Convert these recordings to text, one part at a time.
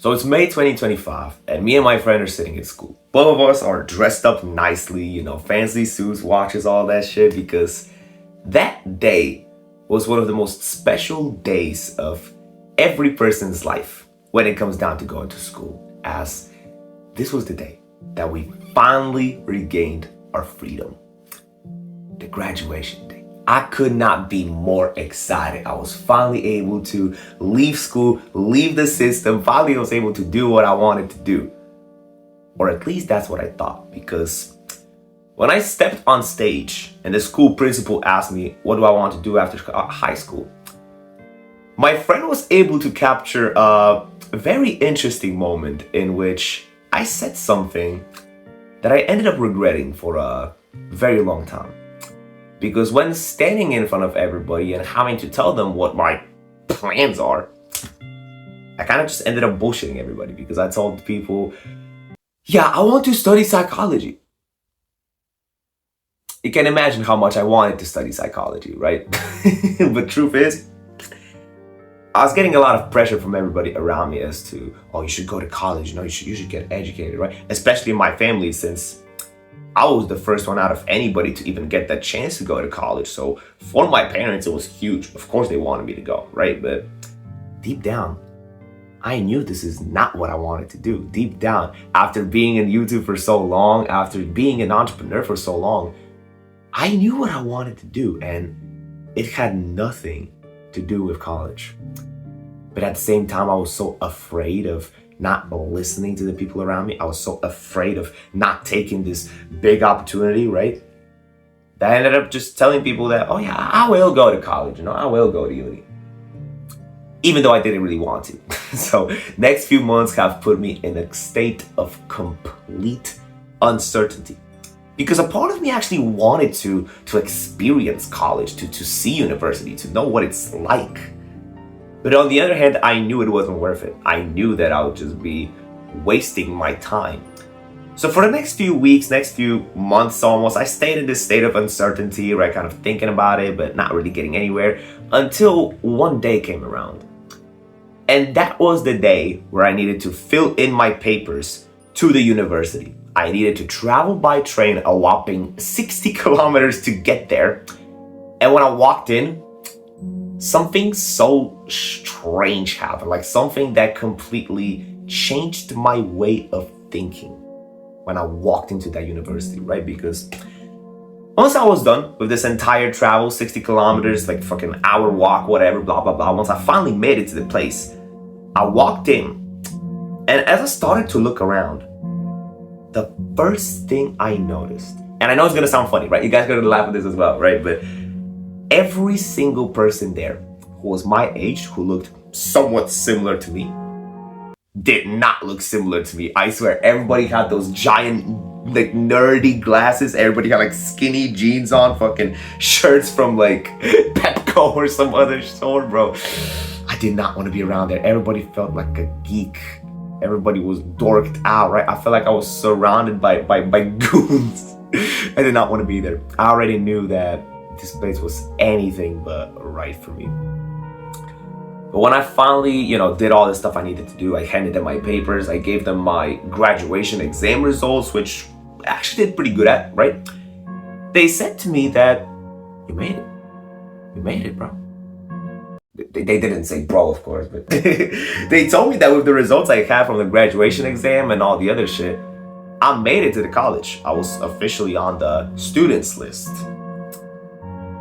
So it's May 2025, and me and my friend are sitting at school. Both of us are dressed up nicely, fancy suits, watches, all that shit, because that day was one of the most special days of every person's life when it comes down to going to school, as this was the day that we finally regained our freedom. The graduation day. I could not be more excited. I was finally able to leave school, leave the system. Finally, I was able to do what I wanted to do. Or at least that's what I thought. Because when I stepped on stage and the school principal asked me, what do I want to do after high school? My friend was able to capture a very interesting moment in which I said something that I ended up regretting for a very long time. Because when standing in front of everybody and having to tell them what my plans are, I kind of just ended up bullshitting everybody, because I told people, yeah, I want to study psychology. You can imagine how much I wanted to study psychology, right? But truth is, I was getting a lot of pressure from everybody around me as to, oh, you should go to college, you should get educated, right? Especially in my family, since I was the first one out of anybody to even get that chance to go to college. So for my parents, it was huge. Of course, they wanted me to go, right? But deep down, I knew this is not what I wanted to do. Deep down, after being in YouTube for so long, after being an entrepreneur for so long, I knew what I wanted to do, and it had nothing to do with college. But at the same time, I was so afraid of not listening to the people around me. I was so afraid of not taking this big opportunity, right? That I ended up just telling people that, oh yeah, I will go to college, I will go to uni. Even though I didn't really want to. So next few months have put me in a state of complete uncertainty. Because a part of me actually wanted to experience college, to see university, to know what it's like. But on the other hand, I knew it wasn't worth it. I knew that I would just be wasting my time. So for the next few weeks, next few months almost, I stayed in this state of uncertainty, right? Kind of thinking about it, but not really getting anywhere, until one day came around. And that was the day where I needed to fill in my papers to the university. I needed to travel by train a whopping 60 kilometers to get there. And when I walked in, something so strange happened, like something that completely changed my way of thinking when I walked into that university, right? Because once I was done with this entire travel, 60 kilometers, like fucking hour walk, whatever, blah, blah, blah. Once I finally made it to the place, I walked in, and as I started to look around, the first thing I noticed, and I know it's gonna sound funny, right? You guys are gonna laugh at this as well, right? But every single person there who was my age, who looked somewhat similar to me, did not look similar to me. I swear, everybody had those giant, like, nerdy glasses. Everybody had like skinny jeans on, fucking shirts from like Pepco or some other store, bro. I did not want to be around there. Everybody felt like a geek. Everybody was dorked out, right? I felt like I was surrounded by goons. I did not want to be there. I already knew that this place was anything but right for me. But when I finally, did all the stuff I needed to do, I handed them my papers, I gave them my graduation exam results, which I actually did pretty good at, right? They said to me that, you made it. You made it, bro. They didn't say bro, of course, but they told me that with the results I had from the graduation exam and all the other shit, I made it to the college. I was officially on the students list.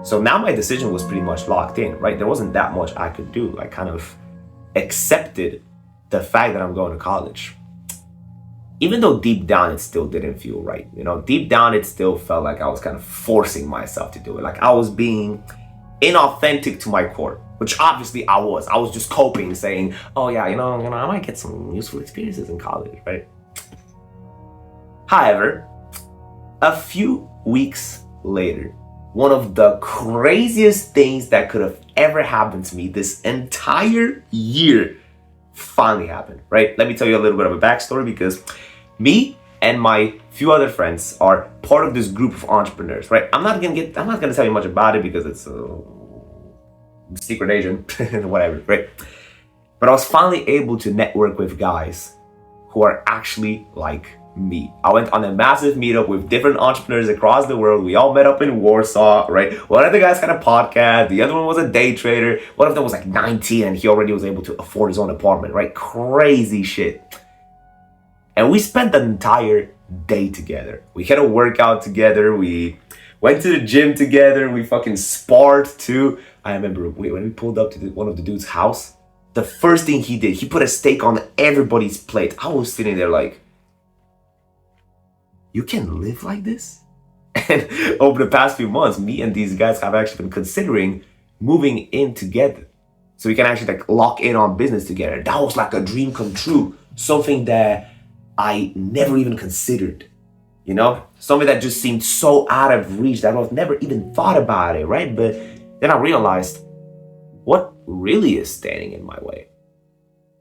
So now my decision was pretty much locked in, right? There wasn't that much I could do. I kind of accepted the fact that I'm going to college. Even though deep down it still didn't feel right. Deep down it still felt like I was kind of forcing myself to do it. Like I was being inauthentic to my core, which obviously I was. I was just coping, saying, oh yeah, I might get some useful experiences in college, right? However, a few weeks later, one of the craziest things that could have ever happened to me this entire year finally happened, right? Let me tell you a little bit of a backstory, because me and my few other friends are part of this group of entrepreneurs, right? I'm not gonna tell you much about it because it's a secret agent, whatever, right? But I was finally able to network with guys who are actually like me. I went on a massive meetup with different entrepreneurs across the world. We all met up in Warsaw, right? One of the guys had a podcast. The other one was a day trader. One of them was like 19 and he already was able to afford his own apartment, right? Crazy shit. And we spent the entire day together. We had a workout together. We went to the gym together. We fucking sparred too. I remember when we pulled up to one of the dude's house, the first thing he did, he put a steak on everybody's plate. I was sitting there like, you can live like this? And over the past few months, me and these guys have actually been considering moving in together. So we can actually like lock in on business together. That was like a dream come true. Something that I never even considered, you know? Something that just seemed so out of reach that I've never even thought about it, right? But then I realized, what really is standing in my way?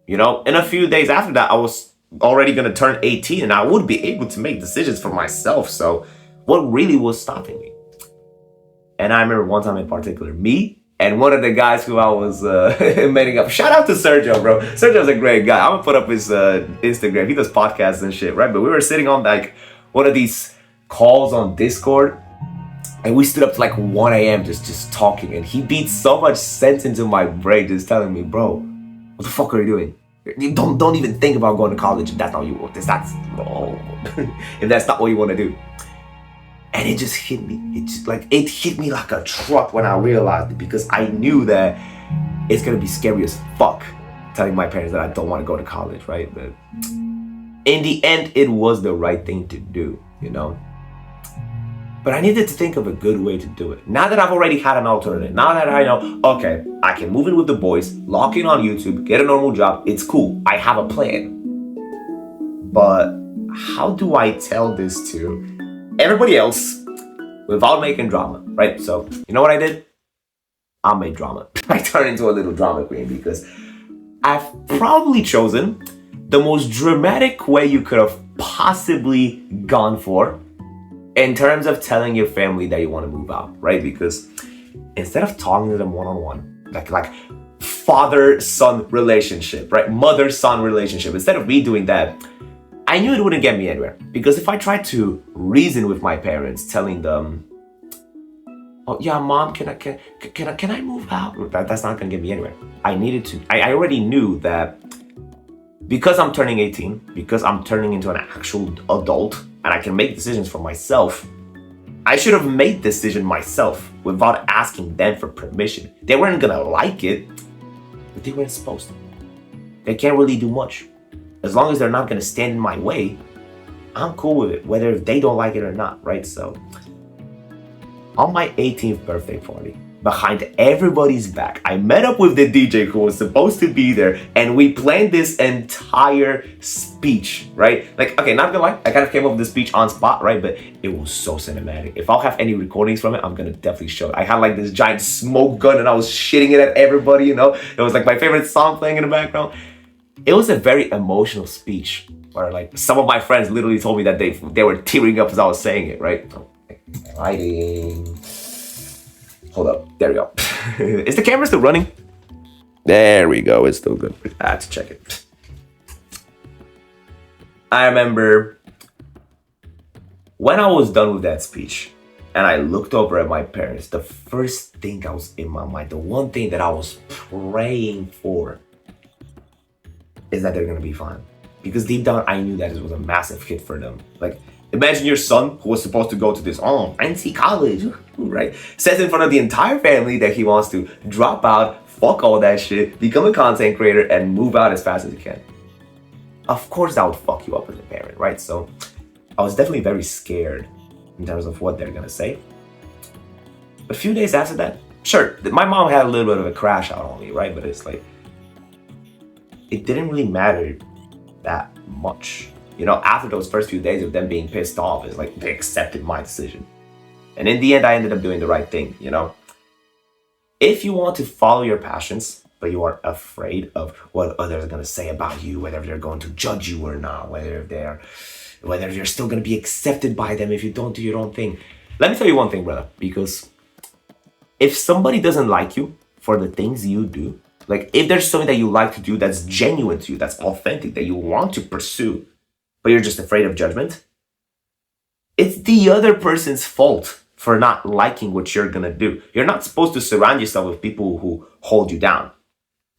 You know, in a few days after that, I was already gonna turn 18 and I would be able to make decisions for myself. So what really was stopping me? And I remember one time in particular, me and one of the guys who I was meeting up. Shout out to Sergio, bro. Sergio's a great guy. I'm gonna put up his Instagram. He does podcasts and shit, right? But we were sitting on like one of these calls on Discord, and we stood up to like 1 a.m. just talking. And he beat so much sense into my brain, just telling me, bro, what the fuck are you doing? You don't even think about going to college if that's not what you want. If that's not what you want to do. And it just hit me. It hit me like a truck when I realized it, because I knew that it's gonna be scary as fuck telling my parents that I don't want to go to college, right? But in the end, it was the right thing to do, you know? But I needed to think of a good way to do it. Now that I've already had an alternative, now that I know, okay, I can move in with the boys, lock in on YouTube, get a normal job, it's cool. I have a plan. But how do I tell this to everybody else without making drama, right? So, you know what I did? I made drama. I turned into a little drama queen because I've probably chosen the most dramatic way you could have possibly gone for in terms of telling your family that you want to move out, right? Because instead of talking to them one-on-one, like father-son relationship, right? Mother-son relationship, instead of me doing that, I knew it wouldn't get me anywhere. Because if I tried to reason with my parents, telling them, oh yeah, mom, can I move out? That's not gonna get me anywhere. I already knew that because I'm turning 18, because I'm turning into an actual adult, and I can make decisions for myself, I should have made the decision myself without asking them for permission. They weren't gonna like it, but they weren't supposed to. They can't really do much. As long as they're not gonna stand in my way, I'm cool with it, whether they don't like it or not, right? So, on my 18th birthday party, behind everybody's back, I met up with the DJ who was supposed to be there, and we planned this entire speech, right? Like, okay, not gonna lie, I kind of came up with the speech on spot, right? But it was so cinematic. If I'll have any recordings from it, I'm gonna definitely show it. I had like this giant smoke gun and I was shitting it at everybody, you know? It was like my favorite song playing in the background. It was a very emotional speech where like some of my friends literally told me that they were tearing up as I was saying it, right? Lighting. Hold up, there we go. Is the camera still running? There we go, it's still good. I had to check it. I remember when I was done with that speech and I looked over at my parents, the first thing that was in my mind, the one thing that I was praying for, is that they're gonna be fine. Because deep down, I knew that it was a massive hit for them. Like, imagine your son, who was supposed to go to this fancy college, right? Says in front of the entire family that he wants to drop out, fuck all that shit, become a content creator, and move out as fast as he can. Of course that would fuck you up as a parent, right? So I was definitely very scared in terms of what they're gonna say. A few days after that, sure, my mom had a little bit of a crash out on me, right? But it's like, it didn't really matter that much. You know, after those first few days of them being pissed off, it's like they accepted my decision. And in the end, I ended up doing the right thing, you know? If you want to follow your passions, but you are afraid of what others are gonna say about you, whether they're going to judge you or not, whether you're still gonna be accepted by them if you don't do your own thing. Let me tell you one thing, brother, because if somebody doesn't like you for the things you do, Like, if there's something that you like to do that's genuine to you, that's authentic, that you want to pursue, but you're just afraid of judgment, it's the other person's fault for not liking what you're gonna do. You're not supposed to surround yourself with people who hold you down.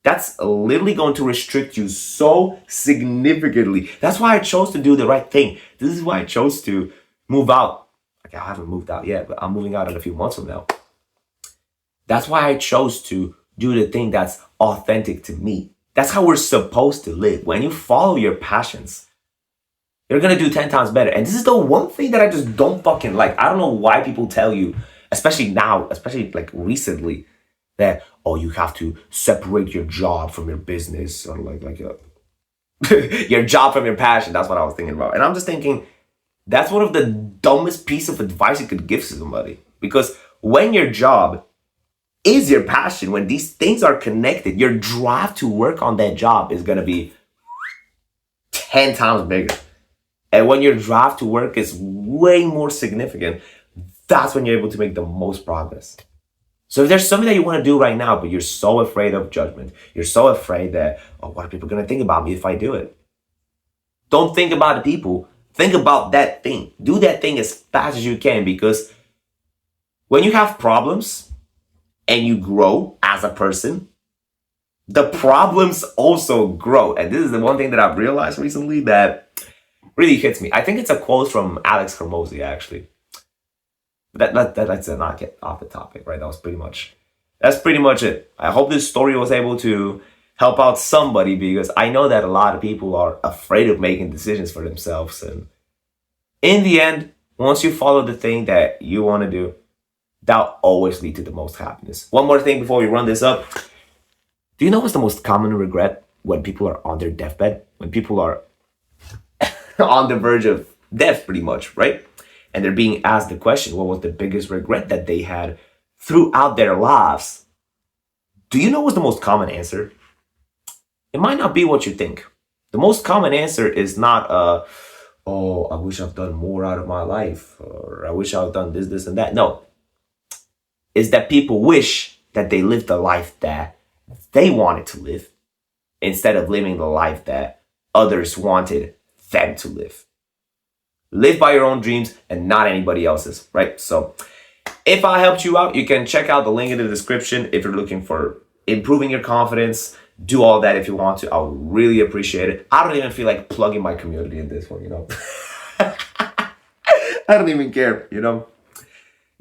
That's literally going to restrict you so significantly. That's why I chose to do the right thing. This is why I chose to move out. Okay, I haven't moved out yet, but I'm moving out in a few months from now. That's why I chose to do the thing that's authentic to me. That's how we're supposed to live. When you follow your passions, you're gonna do 10 times better. And this is the one thing that I just don't fucking like. I don't know why people tell you, especially now, especially like recently, that, oh, you have to separate your job from your business, or your job from your passion. That's what I was thinking about. And I'm just thinking, that's one of the dumbest piece of advice you could give to somebody. Because when your job is your passion, when these things are connected, your drive to work on that job is gonna be 10 times bigger. And when your drive to work is way more significant, that's when you're able to make the most progress. So if there's something that you want to do right now, but you're so afraid of judgment, you're so afraid that, oh, what are people going to think about me if I do it? Don't think about the people. Think about that thing. Do that thing as fast as you can, because when you have problems and you grow as a person, the problems also grow. And this is the one thing that I've realized recently that really hits me. I think it's a quote from Alex Hormozy, actually. Let's not get off the topic, right? That's pretty much it. I hope this story was able to help out somebody, because I know that a lot of people are afraid of making decisions for themselves. And in the end, once you follow the thing that you want to do, that'll always lead to the most happiness. One more thing before we run this up. Do you know what's the most common regret when people are on their deathbed? When people are on the verge of death, pretty much, right? And they're being asked the question, what was the biggest regret that they had throughout their lives? Do you know what's the most common answer? It might not be what you think. The most common answer is not, oh, I wish I've done more out of my life, or I wish I've done this, and that. No. It's that people wish that they lived the life that they wanted to live, instead of living the life that others wanted them to live. Live by your own dreams and not anybody else's, right? So if I helped you out, you can check out the link in the description if you're looking for improving your confidence. Do all that if you want to. I would really appreciate it. I don't even feel like plugging my community in this one, you know. I don't even care, you know.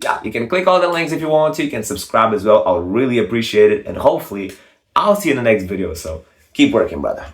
Yeah, you can click all the links if you want to. You can subscribe as well. I would really appreciate it. And hopefully, I'll see you in the next video. So keep working, brother.